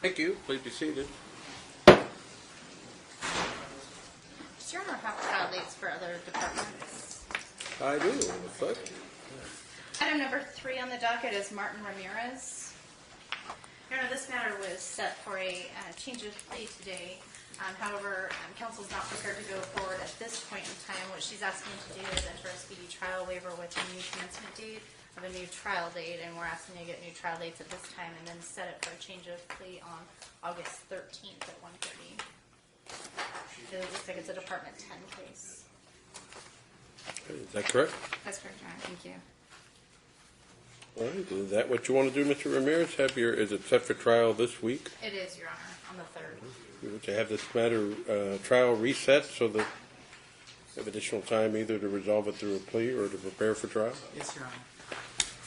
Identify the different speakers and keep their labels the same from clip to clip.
Speaker 1: Thank you. Please be seated.
Speaker 2: Does your Honor have trial dates for other departments?
Speaker 1: I do. But
Speaker 2: Item number 3 on the docket is Martin Ramirez. Your Honor, this matter was set for a change of plea today. However, counsel's not prepared to go forward at this point in time. What she's asking to do is enter a speedy trial waiver with a new commencement date of a new trial date, and we're asking to get new trial dates at this time and then set it for a change of plea on August 13th at 1:30. It looks like it's a Department 10 case.
Speaker 1: is that correct?
Speaker 2: That's correct, Your Honor. Thank you.
Speaker 1: All right. Is that what you want to do, Mr. Ramirez? Is it set for trial this week?
Speaker 2: It is, Your Honor, on the 3rd.
Speaker 1: You want to have this matter trial reset so that you have additional time either to resolve it through a plea or to prepare for trial?
Speaker 3: Yes, Your Honor.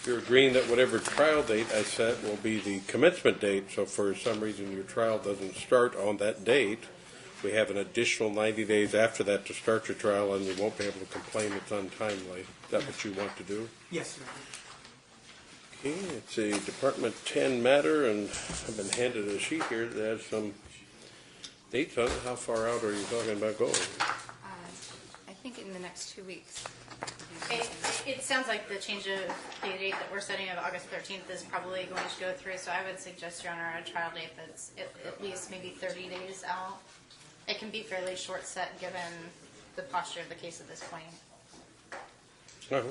Speaker 1: You're agreeing that whatever trial date I set will be the commencement date, so for some reason your trial doesn't start on that date, we have an additional 90 days after that to start your trial, and you won't be able to complain it's untimely. Is that what you want to do?
Speaker 3: Yes, Your Honor.
Speaker 1: Okay, it's a Department 10 matter, and I've been handed a sheet here that has some dates on it. How far out are you talking about going?
Speaker 2: I think in the next 2 weeks. It sounds like the change of the date that we're setting of August 13th is probably going to go through, so I would suggest, Your Honor, a trial date that's at least maybe 30 days out. It can be fairly short set given the posture of the case at this point.
Speaker 1: Well,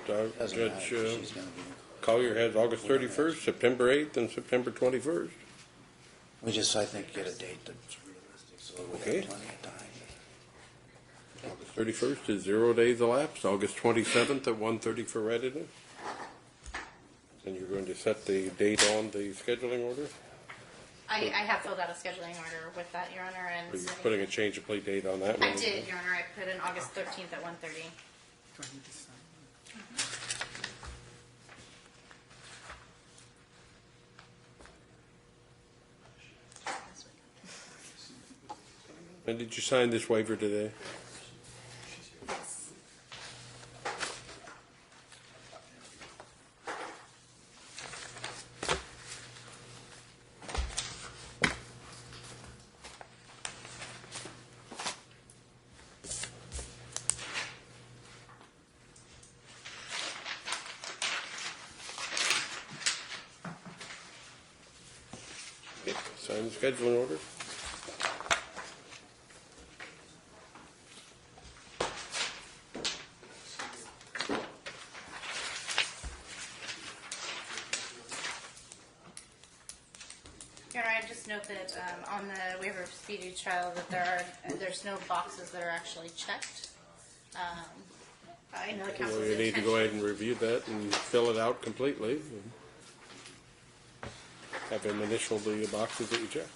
Speaker 4: Doesn't
Speaker 1: Judge
Speaker 4: matter. She's going to be.
Speaker 1: Collier has August 31st, September 8th, and September 21st.
Speaker 4: We just, I think, get a date that's realistic, so we
Speaker 1: Okay.
Speaker 4: have plenty of time.
Speaker 1: August 31st is 0 days elapsed. August 27th at 1:30 for readiness. And you're going to set the date on the scheduling order?
Speaker 2: I have filled out a scheduling order with that, Your Honor, and
Speaker 1: Are you putting a change of plea date on that one?
Speaker 2: I did, Your Honor. I put in August 13th at 1:30.
Speaker 3: Do I need to sign?
Speaker 1: And did you sign this waiver today?
Speaker 2: Yes.
Speaker 1: Okay, sign the scheduling order.
Speaker 2: Your Honor, I just note that on the waiver of speedy trial that there's no boxes that are actually checked. I know the
Speaker 1: Well,
Speaker 2: council's
Speaker 1: you need to go
Speaker 2: intention-
Speaker 1: ahead and review that and fill it out completely. Have him initial the boxes that you check.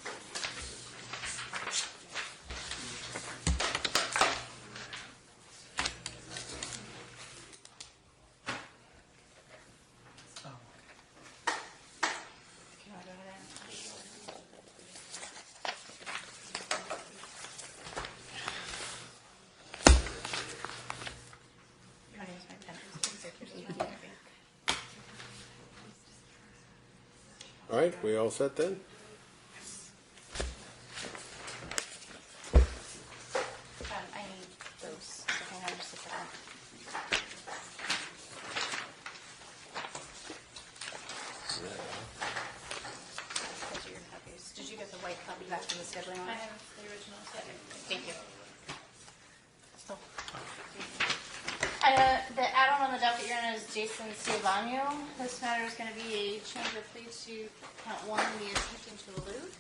Speaker 3: Oh,
Speaker 2: Can I go ahead and- You want to use my pen?
Speaker 1: All right, we all set then?
Speaker 2: I need those. So hang on just a second. Those are your copies. Did you get the white copy back from the scheduling one? I have the original. Thank you. Still. The add-on on the docket you're in is Jason Ciavano. This matter is going to be a change of plea to count 1, the attempting to elude.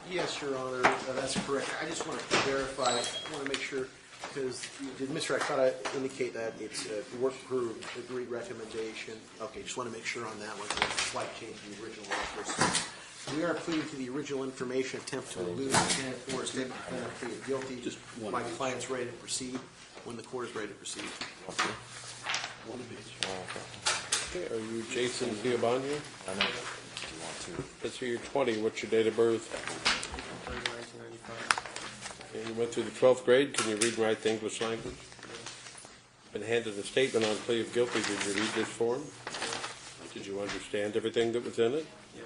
Speaker 5: Yes, Your Honor, that's correct. I just want to verify, I want to make sure, because did Mr. Akata indicate that it's a work-approved agreed recommendation? Okay, just want to make sure on that one, there's a slight change in the original offer. So we are pleading to the original information, attempt to elude, and for a statement of plea of guilty. Just my client's ready to proceed when the court is ready to proceed.
Speaker 1: Okay, are you Jason Giovanni?
Speaker 4: I know. Do you want to?
Speaker 1: Let's hear your 20. What's your date of birth?
Speaker 3: 1995.
Speaker 1: And you went through the 12th grade. Can you read and write the English language? Been handed a statement on plea of guilty. Did you read this form? Did you understand everything that was in it?
Speaker 3: Yes.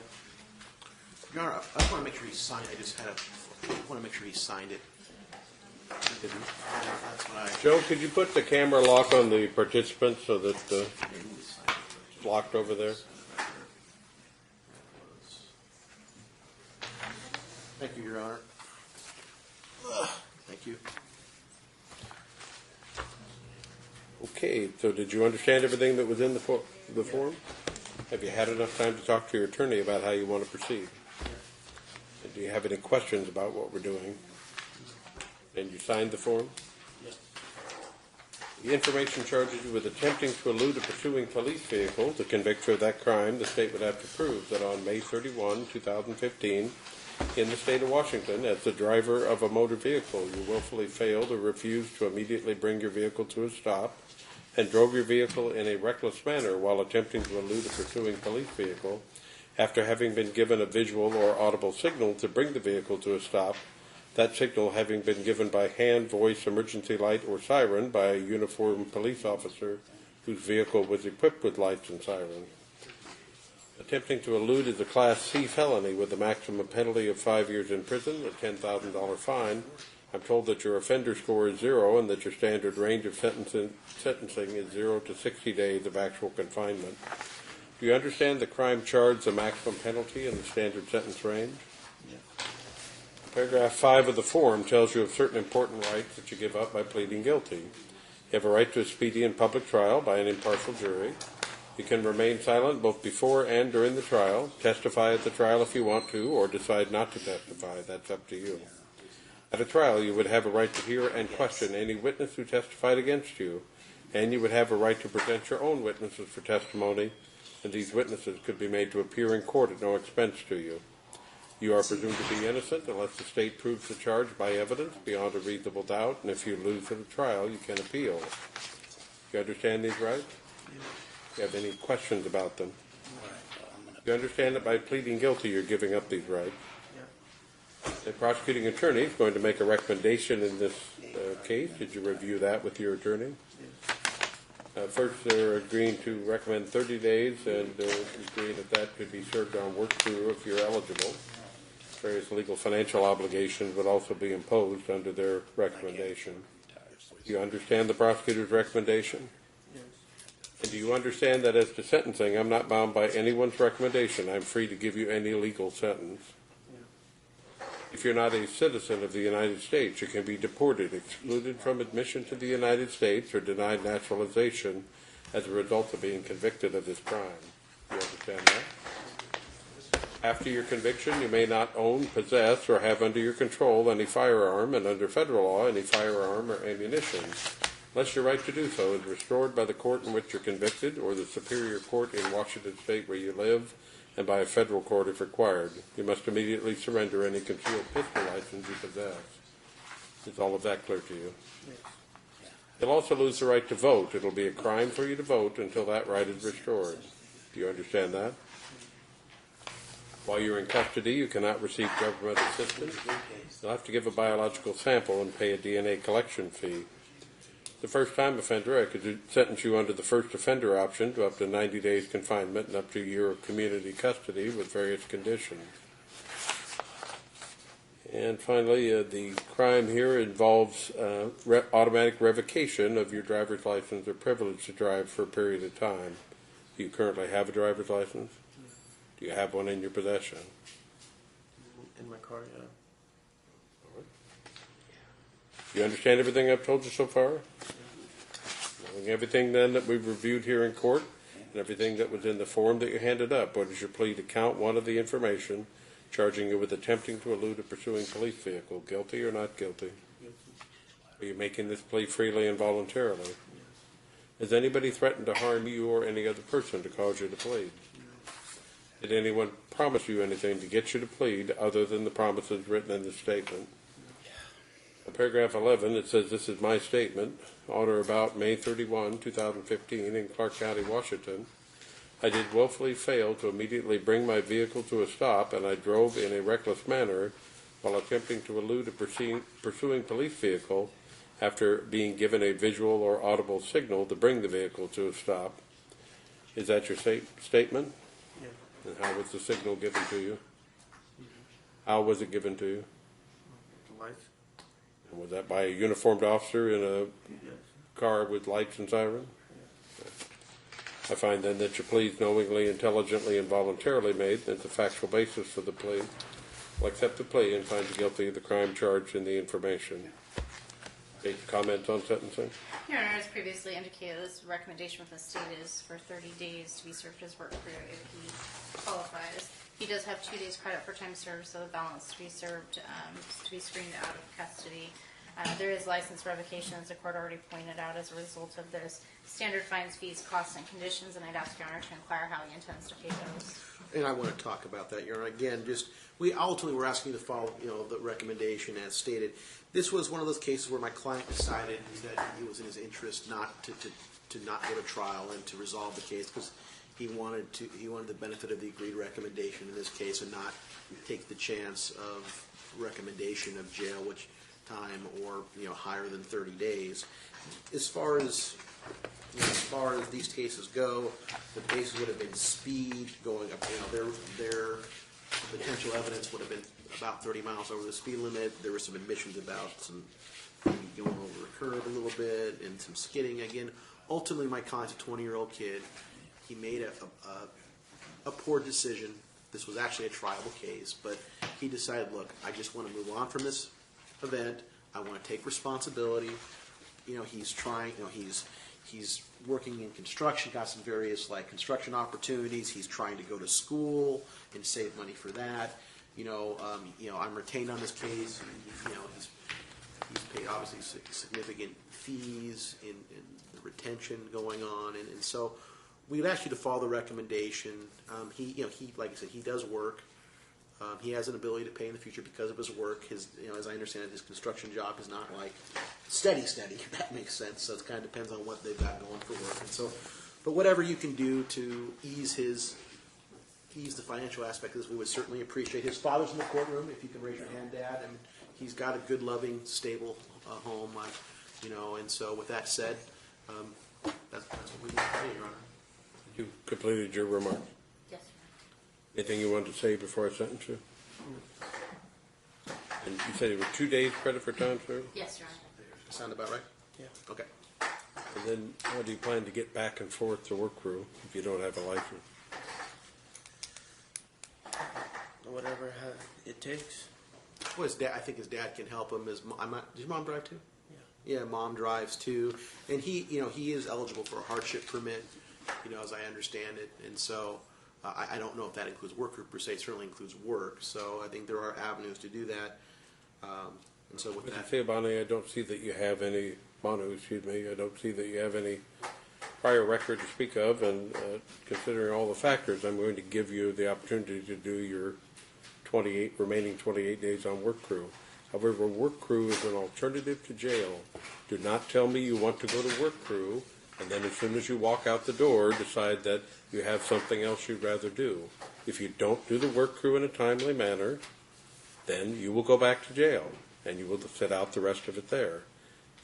Speaker 5: Your Honor, I just want to make sure he signed, I want to make sure he signed it. That's what I,
Speaker 1: Joe, could you put the camera lock on the participants so that it's locked over there?
Speaker 5: thank you, Your Honor. Thank you.
Speaker 1: Okay, so did you understand everything that was in the form? Have you had enough time to talk to your attorney about how you want to proceed? And do you have any questions about what we're doing? And you signed the form? The information charges you with attempting to elude a pursuing police vehicle. To convict you of that crime, the state would have to prove that on May 31, 2015, in the state of Washington, as the driver of a motor vehicle, you willfully failed or refused to immediately bring your vehicle to a stop and drove your vehicle in a reckless manner while attempting to elude a pursuing police vehicle after having been given a visual or audible signal to bring the vehicle to a stop, that signal having been given by hand, voice, emergency light, or siren by a uniformed police officer whose vehicle was equipped with lights and sirens. Attempting to elude is a Class C felony with a maximum penalty of 5 years in prison, a $10,000 fine. I'm told that your offender score is 0 and that your standard range of sentencing is 0 to 60 days of actual confinement. Do you understand the crime charged, the maximum penalty, and the standard sentence range? Paragraph 5 of the form tells you of certain important rights that you give up by pleading guilty. You have a right to a speedy and public trial by an impartial jury. You can remain silent both before and during the trial, testify at the trial if you want to, or decide not to testify. That's up to you. At a trial, you would have a right to hear and question any witness who testified against you, and you would have a right to present your own witnesses for testimony, and these witnesses could be made to appear in court at no expense to you. You are presumed to be innocent unless the state proves the charge by evidence beyond a reasonable doubt, and if you lose at a trial, you can appeal. You understand these rights? Do you have any questions about them? You understand that by pleading guilty, you're giving up these rights? The prosecuting attorney is going to make a recommendation in this case. Did you review that with your attorney? First, they're agreeing to recommend 30 days and agree that that could be served on work crew if you're eligible. Various legal financial obligations would also be imposed under their recommendation. Do you understand the prosecutor's recommendation? And do you understand that as to sentencing, I'm not bound by anyone's recommendation. I'm free to give you any legal sentence. If you're not a citizen of the United States, you can be deported, excluded from admission to the United States, or denied naturalization as a result of being convicted of this crime. Do you understand that? After your conviction, you may not own, possess, or have under your control any firearm, and under federal law, any firearm or ammunition, unless your right to do so is restored by the court in which you're convicted, or the superior court in Washington State where you live, and by a federal court if required. You must immediately surrender any concealed pistol license you possess. Is all of that clear to you?
Speaker 3: Yes.
Speaker 1: You'll also lose the right to vote. It'll be a crime for you to vote until that right is restored. Do you understand that? While you're in custody, you cannot receive government assistance. You'll have to give a biological sample and pay a DNA collection fee. The first-time offender, I could sentence you under the first offender option to up to 90 days confinement and up to a year of community custody with various conditions. And finally, the crime here involves automatic revocation of your driver's license or privilege to drive for a period of time. Do you currently have a driver's license? Do you have one in your possession?
Speaker 3: In my car, yeah.
Speaker 1: Do you understand everything I've told you so far? Knowing everything then that we've reviewed here in court and everything that was in the form that you handed up, what is your plea to count one of the information charging you with attempting to elude a pursuing police vehicle? Guilty or not guilty? Are you making this plea freely and voluntarily? Has anybody threatened to harm you or any other person to cause you to plead? Did anyone promise you anything to get you to plead other than the promises written in the statement? In paragraph 11, it says, "This is my statement, on or about May 31, 2015, in Clark County, Washington. I did willfully fail to immediately bring my vehicle to a stop, and I drove in a reckless manner while attempting to elude a pursuing police vehicle after being given a visual or audible signal to bring the vehicle to a stop." Is that your statement?
Speaker 3: Yeah.
Speaker 1: And how was the signal given to you? How was it given to you?
Speaker 3: Lights?
Speaker 1: And was that by a uniformed officer in a
Speaker 3: Yes.
Speaker 1: car with lights and siren? I find then that your plea is knowingly, intelligently, and voluntarily made, and the factual basis for the plea. Will accept the plea and find you guilty of the crime charged in the information. Any comments on sentencing?
Speaker 2: Your Honor, as previously indicated, this recommendation from the state is for 30 days to be served as work crew if he qualifies. He does have 2 days credit for time served, so the balance to be served, to be screened out of custody. There is license revocation, as the court already pointed out, as a result of this. Standard fines, fees, costs, and conditions, and I'd ask Your Honor to inquire how he intends to pay those.
Speaker 5: And I want to talk about that, Your Honor. Again, we ultimately were asking you to follow, the recommendation as stated. This was one of those cases where my client decided that it was in his interest not to not go to trial and to resolve the case because he wanted the benefit of the agreed recommendation in this case and not take the chance of recommendation of jail, which time or higher than 30 days. As far as these cases go, the cases would have been speed going up. Their potential evidence would have been about 30 miles over the speed limit. There were some admissions about some maybe going over a curve a little bit and some skidding. Again, ultimately, my client's a 20-year-old kid. He made a poor decision. This was actually a triable case, but he decided, look, I just want to move on from this event. I want to take responsibility. He's trying. He's working in construction. Got some various construction opportunities. He's trying to go to school and save money for that. I'm retained on this case. He's paid obviously significant fees in the retention going on, and so we'd ask you to follow the recommendation. He like I said, he does work. He has an ability to pay in the future because of his work. As I understand it, his construction job is not like steady, if that makes sense. So it kind of depends on what they've got going for work. And so, but whatever you can do to ease the financial aspect of this, we would certainly appreciate. His father's in the courtroom. If you can raise your hand, Dad. And he's got a good, loving, stable home. And so with that said, that's what we want to do, Your Honor.
Speaker 1: You completed your remarks.
Speaker 2: Yes,
Speaker 1: Anything you wanted to say before I sentence you? And you said it was 2 days credit for time served?
Speaker 2: Yes, Your Honor.
Speaker 5: Sound about right?
Speaker 3: Yeah.
Speaker 5: Okay.
Speaker 1: And then how do you plan to get back and forth to work crew if you don't have a license?
Speaker 3: Whatever it takes.
Speaker 5: Well, I think his dad can help him. Does your mom drive too?
Speaker 3: Yeah.
Speaker 5: Yeah, Mom drives too, and he is eligible for a hardship permit, as I understand it, and so I don't know if that includes work group per se. It certainly includes work, so I think there are avenues to do that. And so with
Speaker 1: What
Speaker 5: that,
Speaker 1: you say, Bonnie, I don't see that you have any, Manu, excuse me, I don't see that you have any prior record to speak of, and considering all the factors, I'm going to give you the opportunity to do your remaining 28 days on work crew. However, work crew is an alternative to jail. Do not tell me you want to go to work crew, and then as soon as you walk out the door, decide that you have something else you'd rather do. If you don't do the work crew in a timely manner, then you will go back to jail, and you will sit out the rest of it there.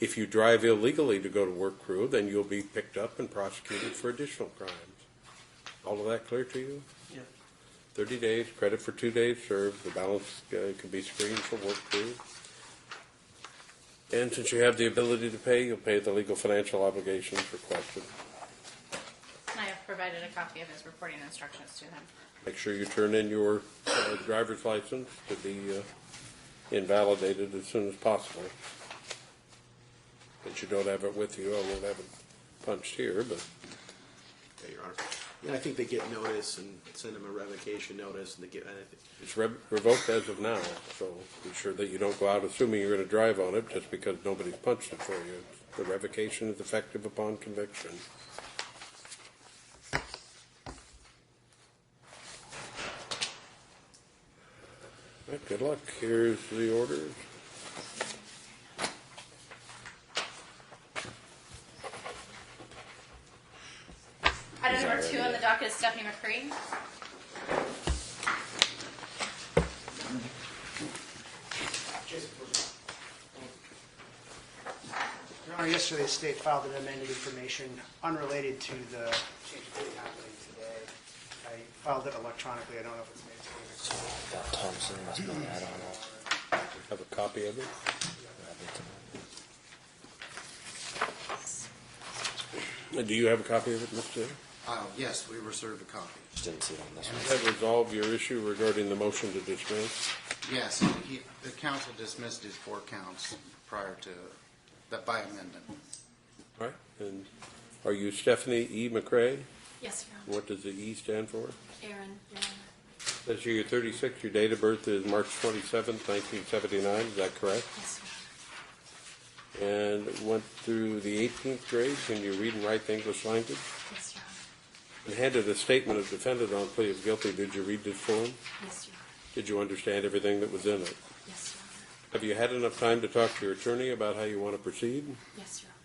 Speaker 1: If you drive illegally to go to work crew, then you'll be picked up and prosecuted for additional crimes. All of that clear to you?
Speaker 3: Yeah.
Speaker 1: 30 days, credit for 2 days served. The balance can be screened for work crew. And since you have the ability to pay, you'll pay the legal financial obligations requested.
Speaker 2: And I have provided a copy of his reporting instructions to him.
Speaker 1: Make sure you turn in your driver's license to be invalidated as soon as possible. But you don't have it with you. I won't have it punched here, but
Speaker 5: okay, Your Honor. Yeah, I think they get notice and send them a revocation notice, and they get.
Speaker 1: it's revoked as of now. So be sure that you don't go out assuming you're going to drive on it just because nobody's punched it for you. The revocation is effective upon conviction. All right, good luck. Here's the orders.
Speaker 2: Item number 2 on the docket is Stephanie McCree.
Speaker 6: Your Honor, yesterday the state filed an amended information unrelated to the change of plea happening today. I filed it electronically. I don't know if it's made it.
Speaker 3: So that Thompson must be an add-on.
Speaker 1: Have a copy of it? Do you have a copy of it, Mr.
Speaker 4: Yes, we were served a copy.
Speaker 3: Just didn't see it on this
Speaker 1: Does
Speaker 3: one.
Speaker 1: that resolve your issue regarding the motion to dismiss?
Speaker 4: Yes, the council dismissed his 4 counts prior to, that by amendment.
Speaker 1: All right, and are you Stephanie E. McCray?
Speaker 2: Yes, Your Honor.
Speaker 1: What does the E stand for?
Speaker 2: Aaron, Your Honor.
Speaker 1: Says here you're 36, your date of birth is March 27th, 1979, is that correct?
Speaker 2: Yes, Your Honor.
Speaker 1: And went through the 18th grade, can you read and write the English language?
Speaker 2: Yes, Your Honor.
Speaker 1: And handed a statement of defendant on plea of guilty, did you read this form?
Speaker 2: Yes, Your Honor.
Speaker 1: Did you understand everything that was in it?
Speaker 2: Yes, Your Honor.
Speaker 1: Have you had enough time to talk to your attorney about how you want to proceed?
Speaker 2: Yes, Your Honor.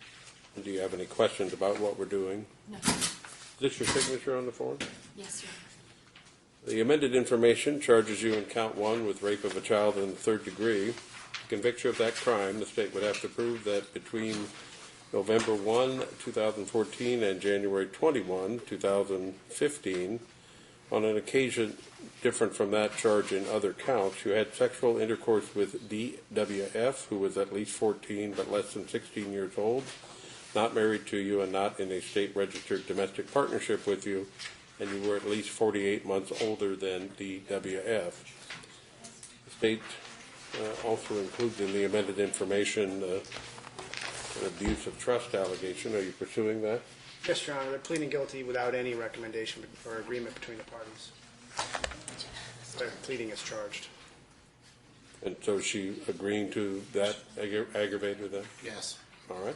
Speaker 1: And do you have any questions about what we're doing?
Speaker 2: No, Your Honor.
Speaker 1: Is this your signature on the form?
Speaker 2: Yes, Your Honor.
Speaker 1: The amended information charges you in count 1 with rape of a child in the 3rd degree. To convict you of that crime, the state would have to prove that between November 1, 2014 and January 21, 2015, on an occasion different from that charge in other counts, you had sexual intercourse with DWF, who was at least 14 but less than 16 years old, not married to you and not in a state-registered domestic partnership with you, and you were at least 48 months older than DWF. The state also includes in the amended information an abuse of trust allegation. Are you pursuing that?
Speaker 6: Yes, Your Honor, they're pleading guilty without any recommendation or agreement between the parties. They're pleading as charged.
Speaker 1: And so she agreeing to that aggravator then?
Speaker 4: Yes.
Speaker 1: All right.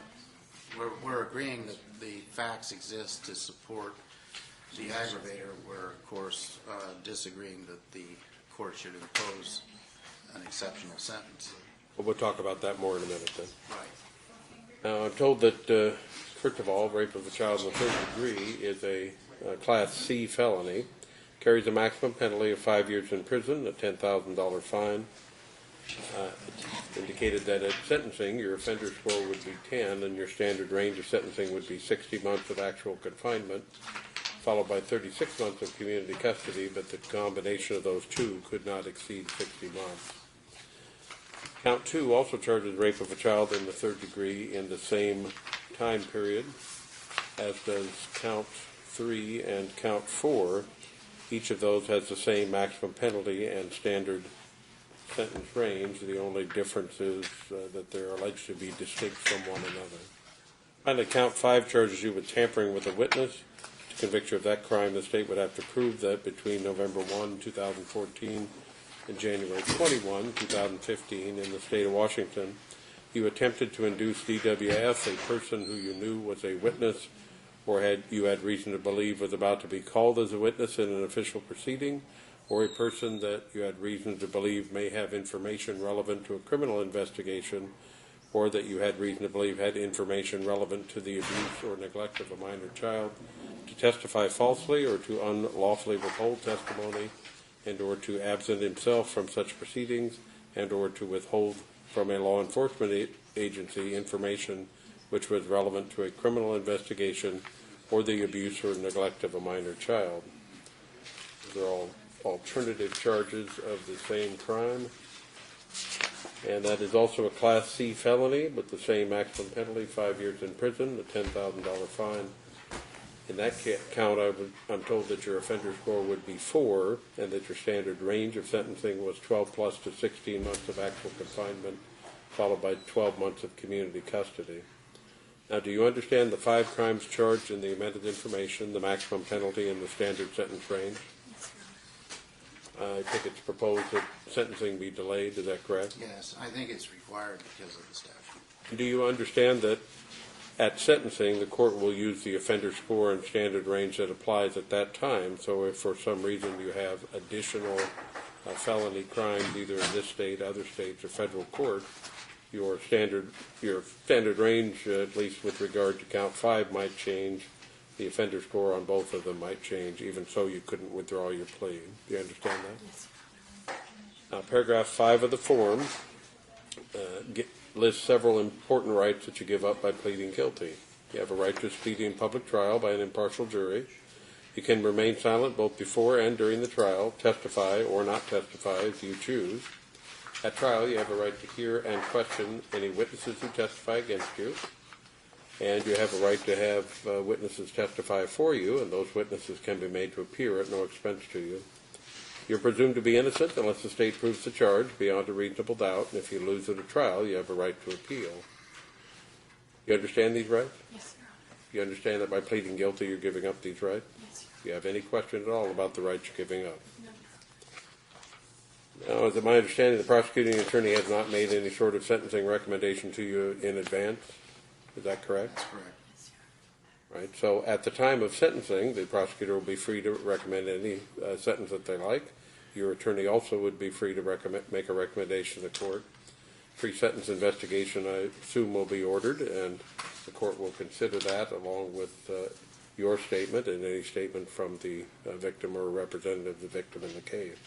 Speaker 4: We're agreeing that the facts exist to support the aggravator. We're, of course, disagreeing that the court should impose an exceptional sentence.
Speaker 1: Well, we'll talk about that more in a minute then.
Speaker 4: Right.
Speaker 1: Now, I'm told that, first of all, rape of a child in the 3rd degree is a Class C felony, carries a maximum penalty of 5 years in prison, a $10,000 fine. It's indicated that at sentencing, your offender score would be 10, and your standard range of sentencing would be 60 months of actual confinement, followed by 36 months of community custody, but the combination of those two could not exceed 60 months. Count 2 also charges rape of a child in the 3rd degree in the same time period, as does Count 3 and Count 4. Each of those has the same maximum penalty and standard sentence range. The only difference is that they're alleged to be distinct from one another. Finally, Count 5 charges you with tampering with a witness. To convict you of that crime, the state would have to prove that between November 1, 2014 and January 21, 2015, in the state of Washington, you attempted to induce DWF, a person who you knew was a witness or you had reason to believe was about to be called as a witness in an official proceeding, or a person that you had reason to believe may have information relevant to a criminal investigation, or that you had reason to believe had information relevant to the abuse or neglect of a minor child, to testify falsely or to unlawfully withhold testimony, and or to absent himself from such proceedings, and or to withhold from a law enforcement agency information which was relevant to a criminal investigation or the abuse or neglect of a minor child. These are all alternative charges of the same crime. And that is also a Class C felony, but the same maximum penalty, 5 years in prison, a $10,000 fine. In that count, I'm told that your offender score would be 4, and that your standard range of sentencing was 12 plus to 16 months of actual confinement, followed by 12 months of community custody. Now, do you understand the 5 crimes charged in the amended information, the maximum penalty, and the standard sentence range?
Speaker 2: Yes, Your Honor.
Speaker 1: I think it's proposed that sentencing be delayed, is that correct?
Speaker 4: Yes, I think it's required because of the statute.
Speaker 1: Do you understand that at sentencing, the court will use the offender score and standard range that applies at that time? So if for some reason you have additional felony crimes, either in this state, other states, or federal court, your standard range, at least with regard to count 5, might change. The offender score on both of them might change. Even so, you couldn't withdraw your plea. Do you understand that?
Speaker 2: Yes, Your Honor.
Speaker 1: Now, paragraph 5 of the form lists several important rights that you give up by pleading guilty. You have a right to a speedy and public trial by an impartial jury. You can remain silent both before and during the trial, testify or not testify as you choose. At trial, you have a right to hear and question any witnesses who testify against you, and you have a right to have witnesses testify for you, and those witnesses can be made to appear at no expense to you. You're presumed to be innocent unless the state proves the charge beyond a reasonable doubt, and if you lose at a trial, you have a right to appeal. You understand these rights?
Speaker 7: Yes, Your Honor.
Speaker 1: You understand that by pleading guilty, you're giving up these rights?
Speaker 7: Yes, Your Honor.
Speaker 1: Do you have any question at all about the rights you're giving up?
Speaker 7: No, Your Honor.
Speaker 1: Now, is it my understanding the prosecuting attorney has not made any sort of sentencing recommendation to you in advance? Is that correct?
Speaker 4: That's correct.
Speaker 7: Yes, Your Honor.
Speaker 1: Right. So at the time of sentencing, the prosecutor will be free to recommend any sentence that they like. Your attorney also would be free to make a recommendation to the court. Pre-sentence investigation, I assume, will be ordered, and the court will consider that along with your statement and any statement from the victim or representative of the victim in the case.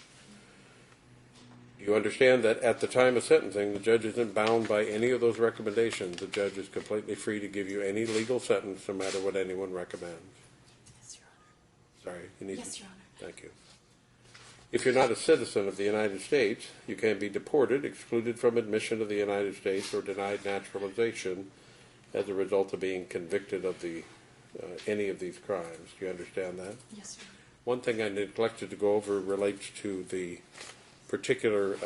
Speaker 1: You understand that at the time of sentencing, the judge isn't bound by any of those recommendations. The judge is completely free to give you any legal sentence, no matter what anyone recommends.
Speaker 7: Yes, Your Honor.
Speaker 1: Sorry, you need
Speaker 7: Yes, Your Honor.
Speaker 1: Thank you. If you're not a citizen of the United States, you can be deported, excluded from admission to the United States, or denied naturalization as a result of being convicted of any of these crimes. Do you understand that?
Speaker 7: Yes, Your Honor.
Speaker 1: One thing I neglected to go over relates to the particular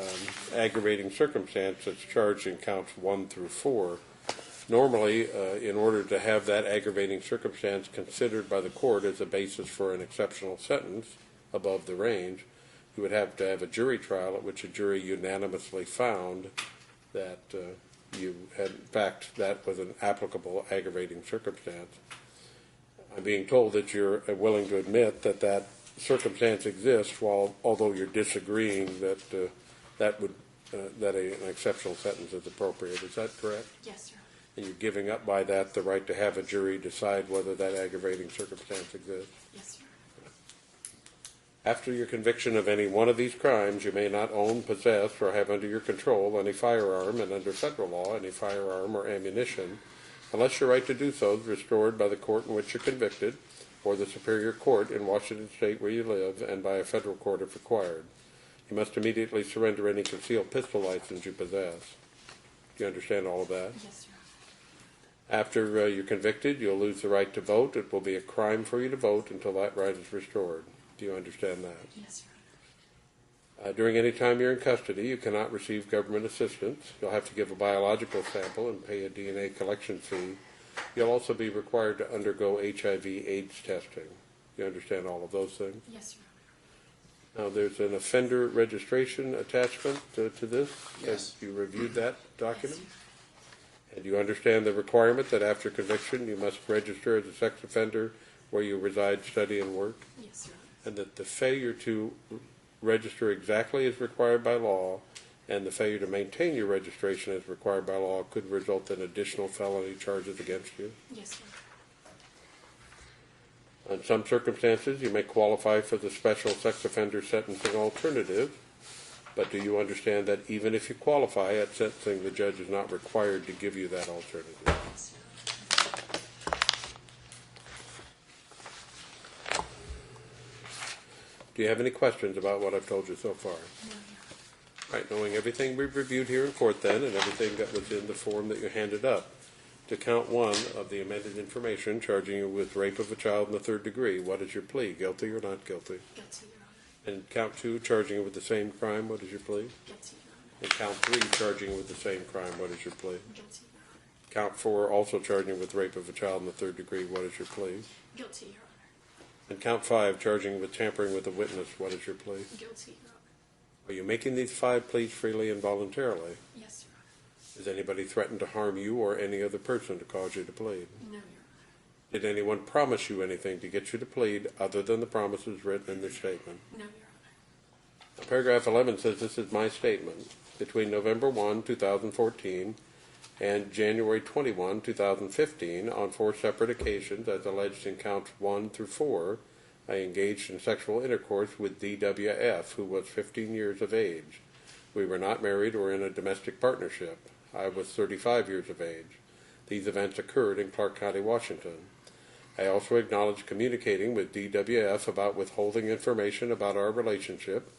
Speaker 1: aggravating circumstance that's charged in counts 1 through 4. Normally, in order to have that aggravating circumstance considered by the court as a basis for an exceptional sentence above the range, you would have to have a jury trial at which a jury unanimously found that you had, in fact, that was an applicable aggravating circumstance. I'm being told that you're willing to admit that that circumstance exists, although you're disagreeing that an exceptional sentence is appropriate. Is that correct?
Speaker 7: Yes, Your Honor.
Speaker 1: And you're giving up by that the right to have a jury decide whether that aggravating circumstance exists?
Speaker 7: Yes, Your Honor.
Speaker 1: After your conviction of any one of these crimes, you may not own, possess, or have under your control any firearm, and under federal law, any firearm or ammunition, unless your right to do so is restored by the court in which you're convicted, or the Superior Court in Washington State where you live, and by a federal court if required. You must immediately surrender any concealed pistol license you possess. Do you understand all of that?
Speaker 7: Yes, Your Honor.
Speaker 1: After you're convicted, you'll lose the right to vote. It will be a crime for you to vote until that right is restored. Do you understand that?
Speaker 7: Yes, Your Honor.
Speaker 1: During any time you're in custody, you cannot receive government assistance. You'll have to give a biological sample and pay a DNA collection fee. You'll also be required to undergo HIV/AIDS testing. You understand all of those things?
Speaker 7: Yes, Your Honor.
Speaker 1: Now, there's an offender registration attachment to this.
Speaker 4: Yes.
Speaker 1: Have you reviewed that document?
Speaker 7: Yes,
Speaker 1: And you understand the requirement that after conviction you must register as a sex offender where you reside, study, and work?
Speaker 7: Yes, Your Honor.
Speaker 1: And that the failure to register exactly as required by law and the failure to maintain your registration as required by law could result in additional felony charges against you.
Speaker 7: Yes, Your Honor.
Speaker 1: In some circumstances, you may qualify for the special sex offender sentencing alternative, but do you understand that even if you qualify at sentencing, the judge is not required to give you that alternative?
Speaker 7: Yes, Your Honor.
Speaker 1: Do you have any questions about what I've told you so far?
Speaker 7: No, Your Honor.
Speaker 1: Right, knowing everything we've reviewed here in court then, and everything that was in the form that you handed up, to count 1 of the amended information charging you with rape of a child in the 3rd degree, what is your plea? Guilty or not guilty?
Speaker 7: Guilty, Your Honor.
Speaker 1: And count 2, charging you with the same crime, what is your plea?
Speaker 7: Guilty, Your Honor.
Speaker 1: And count 3, charging you with the same crime, what is your plea?
Speaker 7: Guilty, Your Honor.
Speaker 1: Count 4, also charging you with rape of a child in the 3rd degree, what is your plea?
Speaker 7: Guilty, Your Honor.
Speaker 1: And count 5, charging you with tampering with a witness, what is your plea?
Speaker 7: Guilty, Your Honor.
Speaker 1: Are you making these 5 pleas freely and voluntarily?
Speaker 7: Yes, Your Honor.
Speaker 1: Has anybody threatened to harm you or any other person to cause you to plead?
Speaker 7: No, Your Honor.
Speaker 1: Did anyone promise you anything to get you to plead other than the promises written in this statement?
Speaker 7: No, Your Honor.
Speaker 1: Now, paragraph 11 says this is my statement. Between November 1, 2014 and January 21, 2015, on 4 separate occasions, as alleged in counts 1 through 4, I engaged in sexual intercourse with DWF, who was 15 years of age. We were not married or in a domestic partnership. I was 35 years of age. These events occurred in Clark County, Washington. I also acknowledge communicating with DWF about withholding information about our relationship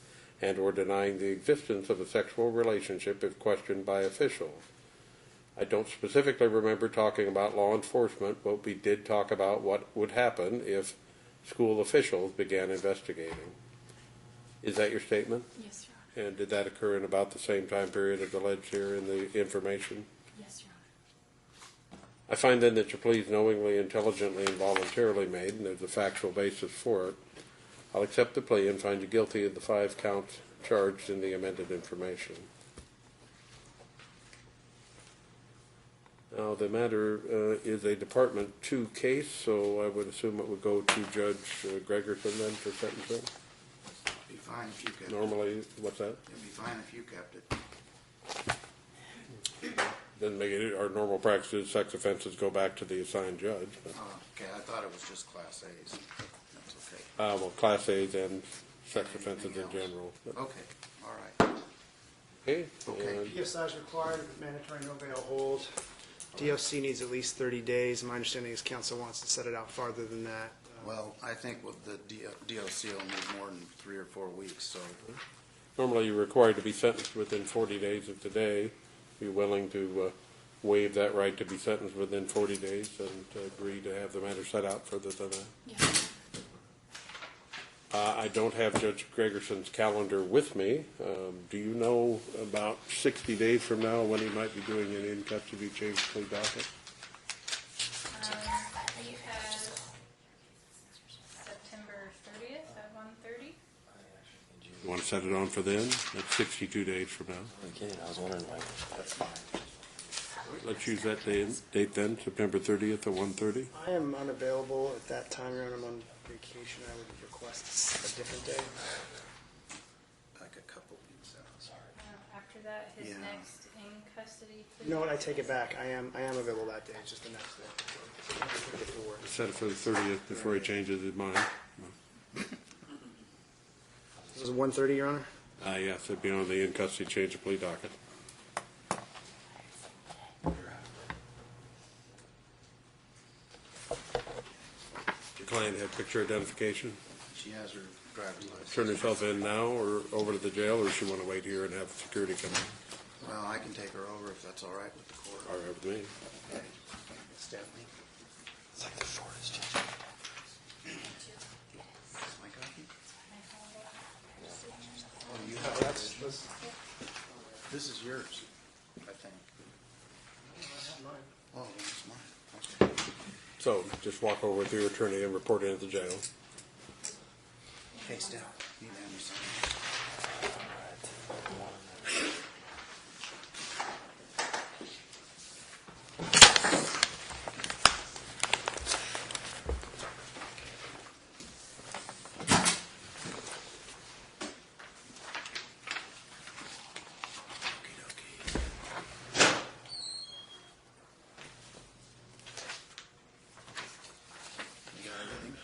Speaker 1: and or denying the existence of a sexual relationship if questioned by officials. I don't specifically remember talking about law enforcement, but we did talk about what would happen if school officials began investigating. Is that your statement?
Speaker 7: Yes, Your Honor.
Speaker 1: And did that occur in about the same time period as alleged here in the information?
Speaker 7: Yes, Your Honor.
Speaker 1: I find then that your plea is knowingly, intelligently, and voluntarily made, and there's a factual basis for it. I'll accept the plea and find you guilty of the 5 counts charged in the amended information. Now, the matter is a Department 2 case, so I would assume it would go to Judge Gregerson then for sentencing.
Speaker 4: It'd be fine if you kept it.
Speaker 1: Normally, what's that?
Speaker 4: It'd be fine if you kept it.
Speaker 1: Doesn't make it, our normal practice is sex offenses go back to the assigned judge. But,
Speaker 4: Okay, I thought it was just Class A's. That's okay.
Speaker 1: well, Class A's and sex offenses in
Speaker 4: Anything else?
Speaker 1: general. But,
Speaker 4: Okay, all right.
Speaker 1: okay.
Speaker 4: Okay.
Speaker 1: and-
Speaker 6: PSI is required, mandatory no bail hold. DOC needs at least 30 days. My understanding is council wants to set it out farther than that.
Speaker 4: Well, I think with the DOC will need more than 3 or 4 weeks, so
Speaker 1: Normally, you're required to be sentenced within 40 days of today. Be willing to waive that right to be sentenced within 40 days and agree to have the matter set out further than that.
Speaker 7: Yes.
Speaker 1: I don't have Judge Gregerson's calendar with me. Do you know about 60 days from now when he might be doing an in-custody change plea docket?
Speaker 2: We have September 30th at 1:30.
Speaker 1: You want to set it on for then? That's 62 days from now.
Speaker 3: Okay, I was wondering why. That's fine.
Speaker 1: Let's use that date then, September 30th at 1:30.
Speaker 6: I am unavailable at that time, Your Honor. I'm on vacation. I would request a different day.
Speaker 4: like a couple weeks out.
Speaker 2: After that, his
Speaker 4: Yeah.
Speaker 2: next in custody plea.
Speaker 6: You know what? I take it back. I am available that day. It's just the next day. So, get to work.
Speaker 1: Set it for the 30th before he changes his mind.
Speaker 6: This is 1:30, Your Honor.
Speaker 1: Yes, it'd be on the in-custody change of plea docket. Your client have picture identification?
Speaker 4: She has her driver's license.
Speaker 1: Turn herself in now or over to the jail, or does she want to wait here and have security come in?
Speaker 4: Well, I can take her over if that's all right with the court.
Speaker 1: All right with me.
Speaker 6: Stephanie.
Speaker 3: It's like the shortest change.
Speaker 4: My copy?
Speaker 6: That's
Speaker 4: This is yours, I think.
Speaker 6: mine.
Speaker 4: Oh, that's mine. Okay.
Speaker 1: So just walk over with your attorney and report into the jail.
Speaker 4: Face down. Need to have me sign. You got everything?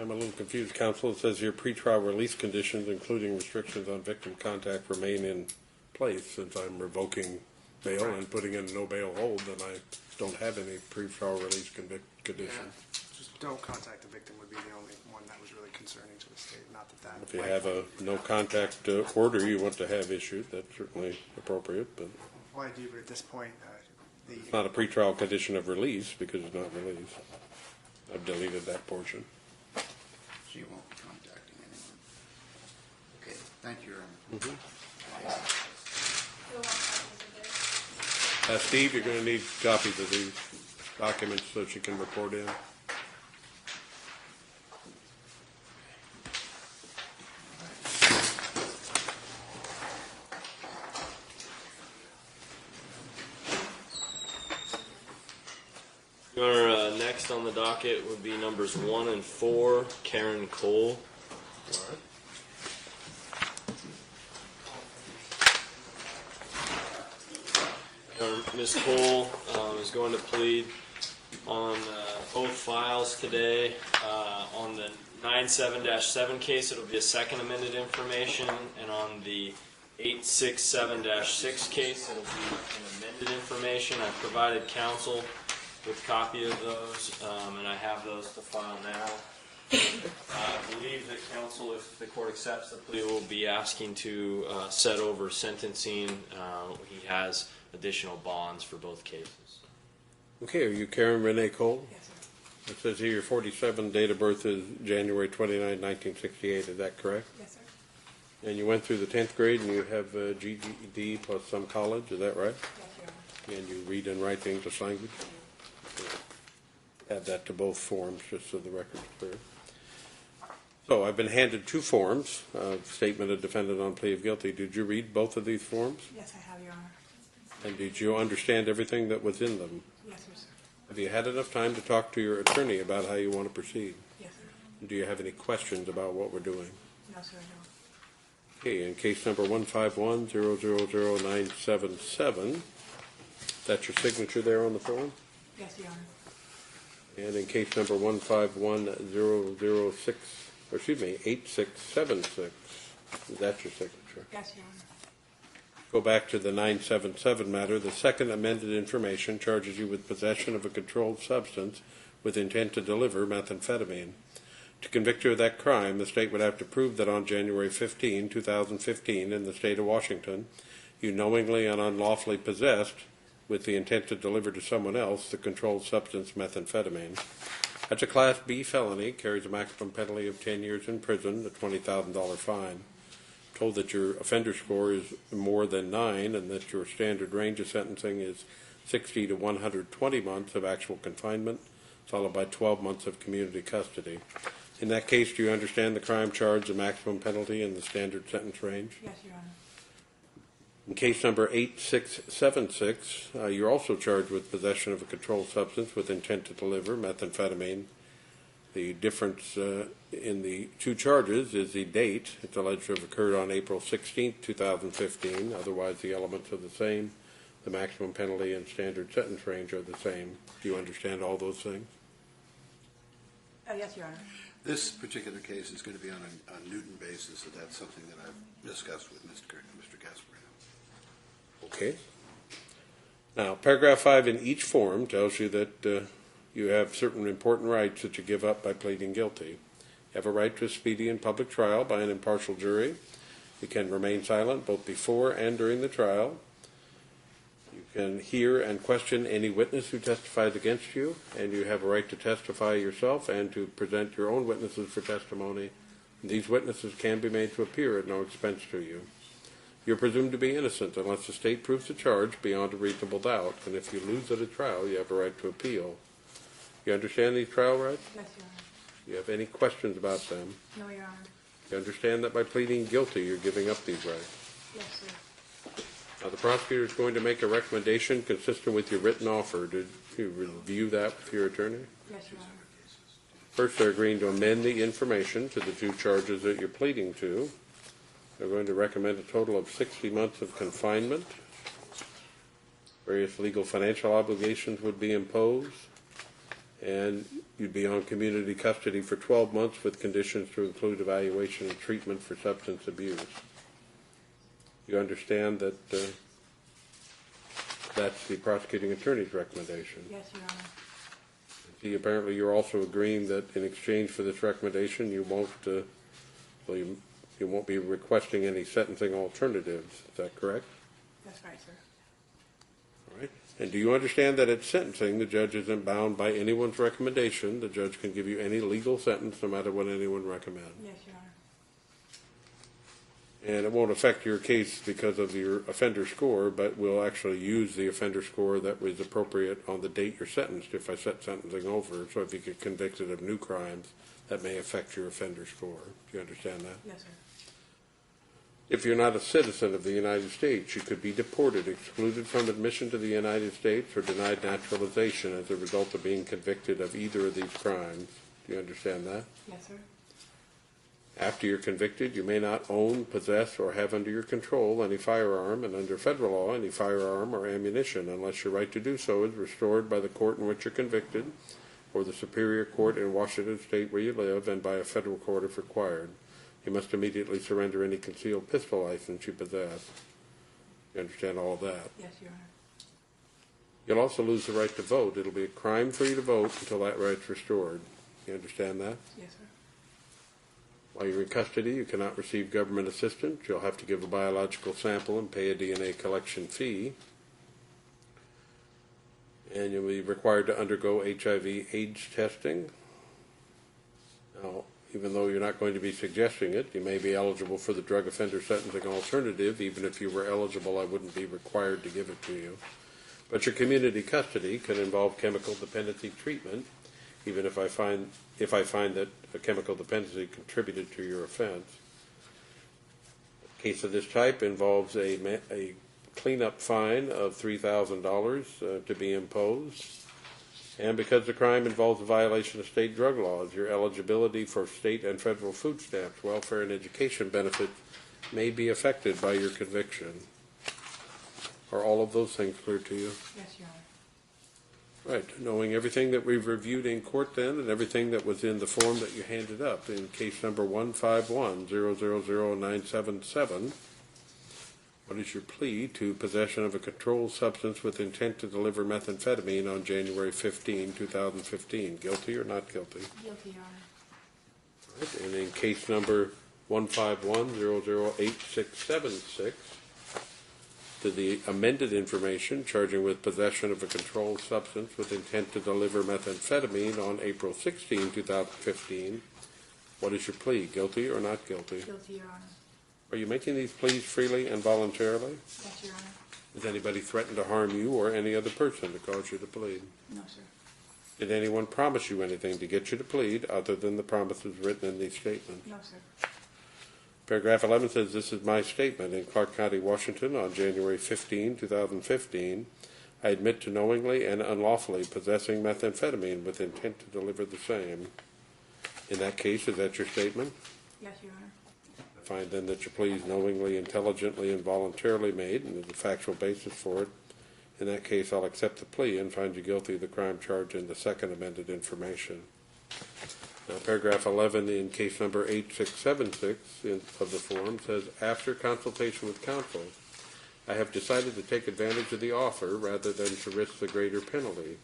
Speaker 1: I'm a little confused, counsel. It says here pretrial release conditions, including restrictions on victim contact, remain in place. Since I'm revoking bail and putting in no bail hold, then I don't have any pretrial release conditions.
Speaker 6: Just don't contact the victim would be the only one that was really concerning to the state. Not that
Speaker 1: If you have a no contact order you want to have issued, that's certainly appropriate, but
Speaker 6: Well, I do, but at this point,
Speaker 1: it's not a pretrial condition of release because it's not released. I've deleted that portion.
Speaker 4: So you won't be contacting anyone. Okay, thank you, Your Honor.
Speaker 2: Who wants copies of this?
Speaker 1: Steve, you're going to need copies of these documents so she can report in.
Speaker 8: Your Honor, next on the docket would be numbers 1 and 4, Karen Cole. Your Honor, Ms. Cole is going to plead on both files today. On the 97-7 case, it'll be a second amended information, and on the 867-6 case. It'll be an amended information. I provided counsel with a copy of those, and I have those to file now. I believe that counsel, if the court accepts the plea, will be asking to set over sentencing. He has additional bonds for both cases.
Speaker 1: Okay, are you Karen Renee Cole?
Speaker 7: Yes, sir.
Speaker 1: It says here your 47 date of birth is January 29, 1968. Is that correct?
Speaker 7: Yes, sir.
Speaker 1: And you went through the 10th grade and you have a GED plus some college. Is that right?
Speaker 7: Yes, Your Honor.
Speaker 1: And you read and write the English language? Add that to both forms just so the record's clear. So I've been handed two forms, statement of defendant on plea of guilty. Did you read both of these forms?
Speaker 7: Yes, I have, Your Honor.
Speaker 1: And did you understand everything that was in them?
Speaker 7: Yes, sir.
Speaker 1: Have you had enough time to talk to your attorney about how you want to proceed?
Speaker 7: Yes, sir.
Speaker 1: Do you have any questions about what we're doing?
Speaker 7: No, sir, no.
Speaker 1: Okay, in case number 151-000-977, that's your signature there on the form?
Speaker 7: Yes, Your Honor.
Speaker 1: And in case number 151-006, or excuse me, 8676, is that your signature?
Speaker 7: Yes, Your Honor.
Speaker 1: Go back to the 977 matter. The second amended information charges you with possession of a controlled substance with intent to deliver methamphetamine. To convict you of that crime, the state would have to prove that on January 15, 2015, in the state of Washington, you knowingly and unlawfully possessed, with the intent to deliver to someone else, the controlled substance methamphetamine. That's a Class B felony, carries a maximum penalty of 10 years in prison, a $20,000 fine. Told that your offender score is more than 9 and that your standard range of sentencing is 60 to 120 months of actual confinement, followed by 12 months of community custody. In that case, do you understand the crime charge, the maximum penalty, and the standard sentence range?
Speaker 7: Yes, Your Honor.
Speaker 1: In case number 8676, you're also charged with possession of a controlled substance with intent to deliver methamphetamine. The difference in the two charges is the date. It's alleged to have occurred on April 16, 2015. Otherwise, the elements are the same. The maximum penalty and standard sentence range are the same. Do you understand all those things?
Speaker 7: Yes, Your Honor.
Speaker 9: This particular case is going to be on a Newton basis, so that's something that I've discussed with Mr. Gasparino.
Speaker 1: Okay. Now, paragraph 5 in each form tells you that you have certain important rights that you give up by pleading guilty. You have a right to a speedy and public trial by an impartial jury. You can remain silent both before and during the trial. You can hear and question any witness who testifies against you, and you have a right to testify yourself and to present your own witnesses for testimony. These witnesses can be made to appear at no expense to you. You're presumed to be innocent unless the state proves the charge beyond a reasonable doubt, and if you lose at a trial, you have a right to appeal. You understand these trial rights?
Speaker 7: Yes, Your Honor.
Speaker 1: Do you have any questions about them?
Speaker 7: No, Your Honor.
Speaker 1: You understand that by pleading guilty, you're giving up these rights.
Speaker 7: Yes, sir.
Speaker 1: Now, the prosecutor is going to make a recommendation consistent with your written offer. Did you review that with your attorney?
Speaker 7: Yes, Your Honor.
Speaker 1: First, they're agreeing to amend the information to the two charges that you're pleading to. They're going to recommend a total of 60 months of confinement. Various legal financial obligations would be imposed, and you'd be on community custody for 12 months with conditions to include evaluation and treatment for substance abuse. You understand that that's the prosecuting attorney's recommendation?
Speaker 7: Yes, Your Honor.
Speaker 1: See, apparently you're also agreeing that in exchange for this recommendation, you won't be requesting any sentencing alternatives. Is that correct?
Speaker 7: That's right, sir.
Speaker 1: All right. And do you understand that at sentencing, the judge isn't bound by anyone's recommendation? The judge can give you any legal sentence no matter what anyone recommends.
Speaker 7: Yes, Your Honor.
Speaker 1: And it won't affect your case because of your offender score, but we'll actually use the offender score that was appropriate on the date you're sentenced if I set sentencing over. So if you get convicted of new crimes, that may affect your offender score. Do you understand that?
Speaker 7: Yes, sir.
Speaker 1: If you're not a citizen of the United States, you could be deported, excluded from admission to the United States, or denied naturalization as a result of being convicted of either of these crimes. Do you understand that?
Speaker 7: Yes, sir.
Speaker 1: After you're convicted, you may not own, possess, or have under your control any firearm, and under federal law, any firearm or ammunition, unless your right to do so is restored by the court in which you're convicted, or the Superior Court in Washington State where you live, and by a federal court if required. You must immediately surrender any concealed pistol license you possess. You understand all of that?
Speaker 7: Yes, Your Honor.
Speaker 1: You'll also lose the right to vote. It'll be a crime for you to vote until that right's restored. You understand that?
Speaker 7: Yes, sir.
Speaker 1: While you're in custody, you cannot receive government assistance. You'll have to give a biological sample and pay a DNA collection fee. And you'll be required to undergo HIV/AIDS testing. Now, even though you're not going to be suggesting it, you may be eligible for the drug offender sentencing alternative. Even if you were eligible, I wouldn't be required to give it to you. But your community custody can involve chemical dependency treatment, even if I find that a chemical dependency contributed to your offense. A case of this type involves a cleanup fine of $3,000 to be imposed. And because the crime involves a violation of state drug laws, your eligibility for state and federal food stamps, welfare, and education benefits may be affected by your conviction. Are all of those things clear to you?
Speaker 7: Yes, Your Honor.
Speaker 1: Right, knowing everything that we've reviewed in court then and everything that was in the form that you handed up in case number 151-000-977, what is your plea to possession of a controlled substance with intent to deliver methamphetamine on January 15, 2015? Guilty or not guilty?
Speaker 7: Guilty, Your Honor.
Speaker 1: Right, and in case number 151-008-676, to the amended information charging with possession of a controlled substance with intent to deliver methamphetamine on April 16, 2015. What is your plea, guilty or not guilty?
Speaker 7: Guilty, Your Honor.
Speaker 1: Are you making these pleas freely and voluntarily?
Speaker 7: Yes, Your Honor.
Speaker 1: Does anybody threaten to harm you or any other person to cause you to plead?
Speaker 7: No, sir.
Speaker 1: Did anyone promise you anything to get you to plead other than the promises written in these statements?
Speaker 7: No, sir.
Speaker 1: Paragraph 11 says, this is my statement in Clark County, Washington on January 15, 2015. I admit to knowingly and unlawfully possessing methamphetamine with intent to deliver the same. In that case, is that your statement?
Speaker 7: Yes, Your Honor.
Speaker 1: I find then that your plea is knowingly, intelligently, and voluntarily made, and there's a factual basis for it. In that case, I'll accept the plea and find you guilty of the crime charged in the second amended information. Now, paragraph 11 in case number 8676 of the form says, after consultation with counsel, I have decided to take advantage of the offer rather than to risk the greater penalty.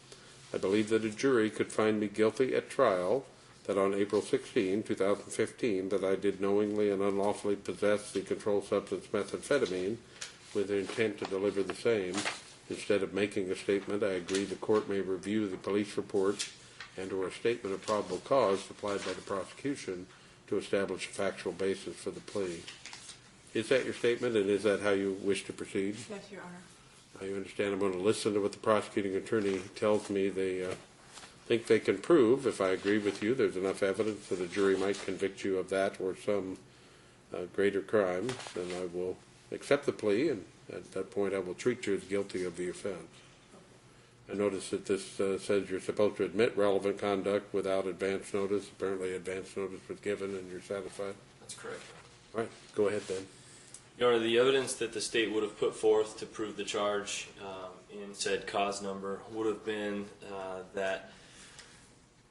Speaker 1: I believe that a jury could find me guilty at trial that on April 16, 2015, that I did knowingly and unlawfully possess the controlled substance methamphetamine with the intent to deliver the same. Instead of making a statement, I agree the court may review the police report and or a statement of probable cause supplied by the prosecution to establish a factual basis for the plea. Is that your statement, and is that how you wish to proceed?
Speaker 7: Yes, Your Honor.
Speaker 1: Now, you understand I'm going to listen to what the prosecuting attorney tells me they think they can prove. If I agree with you, there's enough evidence that a jury might convict you of that or some greater crime, then I will accept the plea, and at that point I will treat you as guilty of the offense. I notice that this says you're supposed to admit relevant conduct without advance notice. Apparently advance notice was given and you're satisfied.
Speaker 8: That's correct.
Speaker 1: All right, go ahead then.
Speaker 8: Your Honor, the evidence that the state would have put forth to prove the charge in said cause number would have been that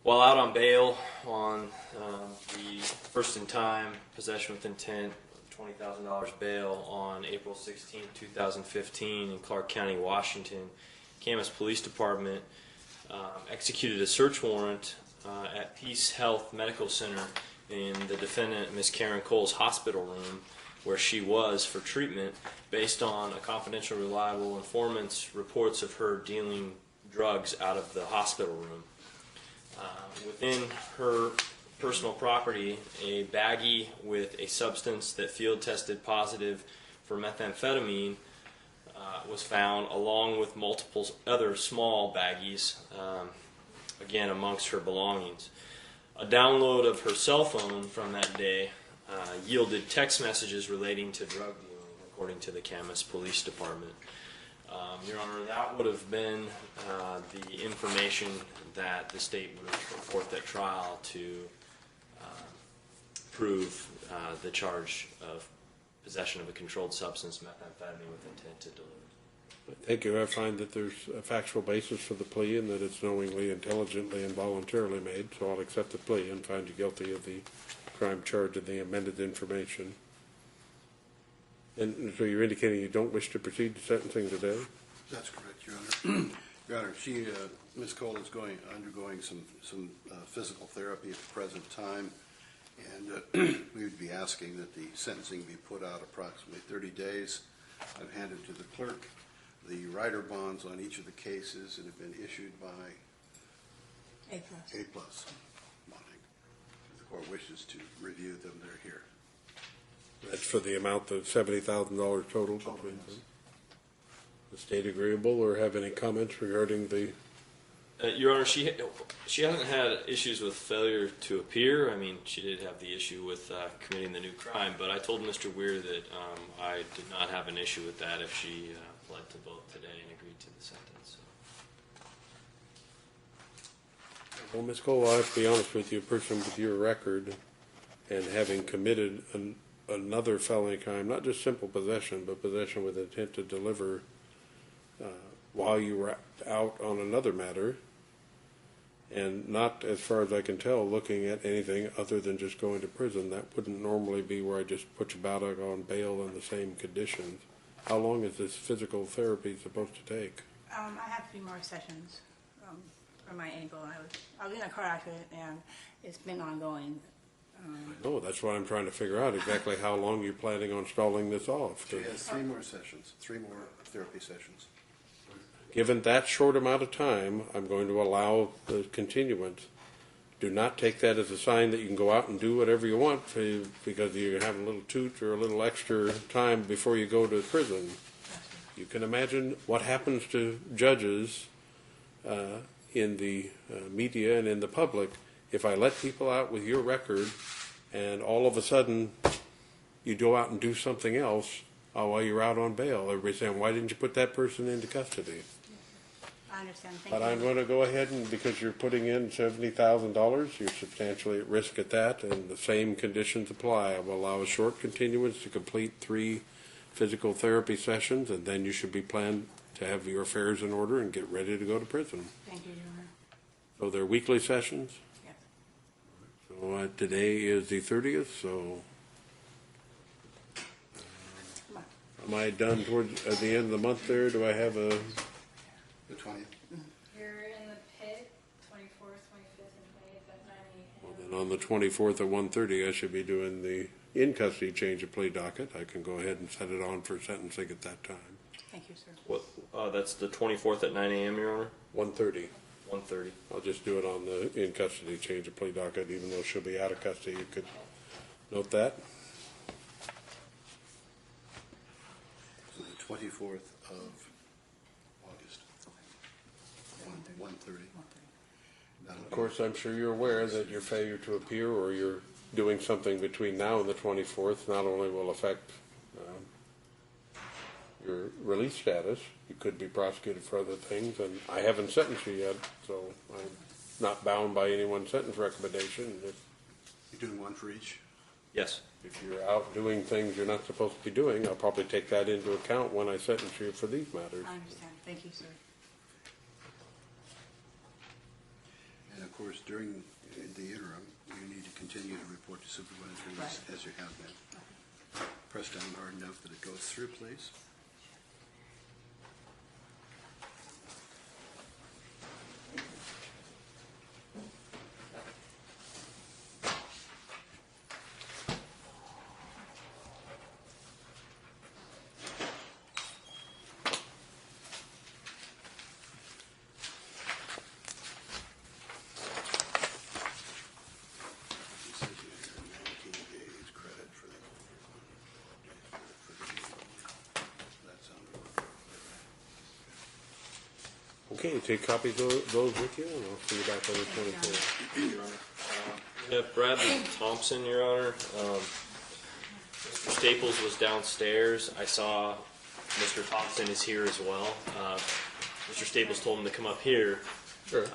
Speaker 8: while out on bail on the first in time possession with intent, $20,000 bail on April 16, 2015 in Clark County, Washington, Camas Police Department executed a search warrant at Peace Health Medical Center in the defendant, Ms. Karen Cole's hospital room, where she was for treatment, based on a confidential, reliable informant's reports of her dealing drugs out of the hospital room. Within her personal property, a baggie with a substance that field tested positive for methamphetamine was found, along with multiple other small baggies, again amongst her belongings. A download of her cell phone from that day yielded text messages relating to drug dealing, according to the Camas Police Department. Your Honor, that would have been the information that the state would have put forth at trial to prove the charge of possession of a controlled substance, methamphetamine, with intent to deliver.
Speaker 1: Thank you. I find that there's a factual basis for the plea and that it's knowingly, intelligently, and voluntarily made, so I'll accept the plea and find you guilty of the crime charge in the amended information. And so you're indicating you don't wish to proceed to sentencing today?
Speaker 9: That's correct, Your Honor. Your Honor, Ms. Cole is undergoing some physical therapy at the present time, and we would be asking that the sentencing be put out approximately 30 days. I've handed to the clerk the rider bonds on each of the cases that have been issued by
Speaker 7: A+.
Speaker 9: A-plus bonding. If the court wishes to review them, they're here.
Speaker 1: That's for the amount of $70,000 total between them. The state agreeable or have any comments regarding the,
Speaker 8: Your Honor, she hasn't had issues with failure to appear. I mean, she did have the issue with committing the new crime, but I told Mr. Weir that I did not have an issue with that if she pled to both today and agreed to the sentence.
Speaker 1: well, Ms. Cole, I have to be honest with you, a person with your record and having committed another felony crime, not just simple possession, but possession with intent to deliver while you were out on another matter, and not, as far as I can tell, looking at anything other than just going to prison. That wouldn't normally be where I just put you back on bail in the same conditions. How long is this physical therapy supposed to take?
Speaker 7: I have 3 more sessions for my ankle. I was in a car accident, and it's been ongoing.
Speaker 1: No, that's what I'm trying to figure out, exactly how long you're planning on stalling this off.
Speaker 9: She has 3 more sessions, 3 more therapy sessions.
Speaker 1: Given that short amount of time, I'm going to allow the continuance. Do not take that as a sign that you can go out and do whatever you want because you have a little toot or a little extra time before you go to prison. You can imagine what happens to judges in the media and in the public if I let people out with your record and all of a sudden you go out and do something else while you're out on bail. Everybody's saying, why didn't you put that person into custody?
Speaker 7: I understand. Thank
Speaker 1: But
Speaker 7: you.
Speaker 1: I'm going to go ahead and, because you're putting in $70,000, you're substantially at risk at that, and the same conditions apply. I will allow a short continuance to complete 3 physical therapy sessions, and then you should be planned to have your affairs in order and get ready to go to prison.
Speaker 7: Thank you, Your Honor.
Speaker 1: So they're weekly sessions?
Speaker 7: Yes.
Speaker 1: So today is the 30th, so am I done towards at the end of the month there? Do I have a...
Speaker 9: The 20th.
Speaker 2: You're in the pit, 24th, 25th, and 28th at 9 a.m.
Speaker 1: Well, then on the 24th at 1:30, I should be doing the in-custody change of plea docket. I can go ahead and set it on for sentencing at that time.
Speaker 7: Thank you, sir.
Speaker 8: What? That's the 24th at 9 a.m., Your Honor?
Speaker 1: 1:30.
Speaker 8: 1:30.
Speaker 1: I'll just do it on the in-custody change of plea docket, even though she'll be out of custody. You could note that.
Speaker 9: So the 24th of August. 1:30.
Speaker 1: Of course, I'm sure you're aware that your failure to appear or you're doing something between now and the 24th not only will affect your release status, you could be prosecuted for other things, and I haven't sentenced you yet, so I'm not bound by anyone's sentence recommendation.
Speaker 9: You're doing one for each?
Speaker 8: Yes.
Speaker 1: If you're out doing things you're not supposed to be doing, I'll probably take that into account when I sentence you for these matters.
Speaker 7: I understand. Thank you, sir.
Speaker 9: And of course, during the interim, you need to continue to report to supervised release as you have been. Press down hard enough that it goes through, please. It says here 19 days credit for the that's on the
Speaker 1: Okay, take copies of those with you, and I'll see you back on the 24th.
Speaker 8: Yeah, Bradley Thompson, Your Honor. Mr. Staples was downstairs. I saw Mr. Thompson is here as well. Mr. Staples told him to come up here,
Speaker 1: Sure.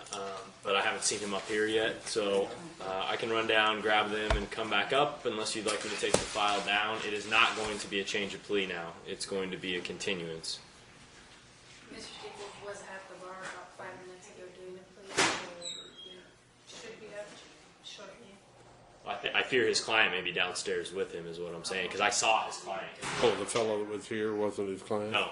Speaker 8: but I haven't seen him up here yet. So I can run down, grab them, and come back up unless you'd like me to take the file down. It is not going to be a change of plea now. It's going to be a continuance.
Speaker 2: Mr. Staples was at the bar about 5 minutes ago doing the plea, so you should be up shortly.
Speaker 8: I I fear his client may be downstairs with him, is what I'm saying, because I saw his client.
Speaker 1: Oh, the fellow that was here wasn't his client?
Speaker 8: No.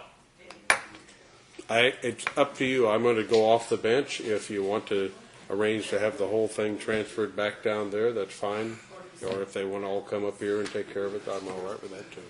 Speaker 1: It's up to you. I'm going to go off the bench. If you want to arrange to have the whole thing transferred back down there, that's fine. Or if they want to all come up here and take care of it, I'm all right with that too.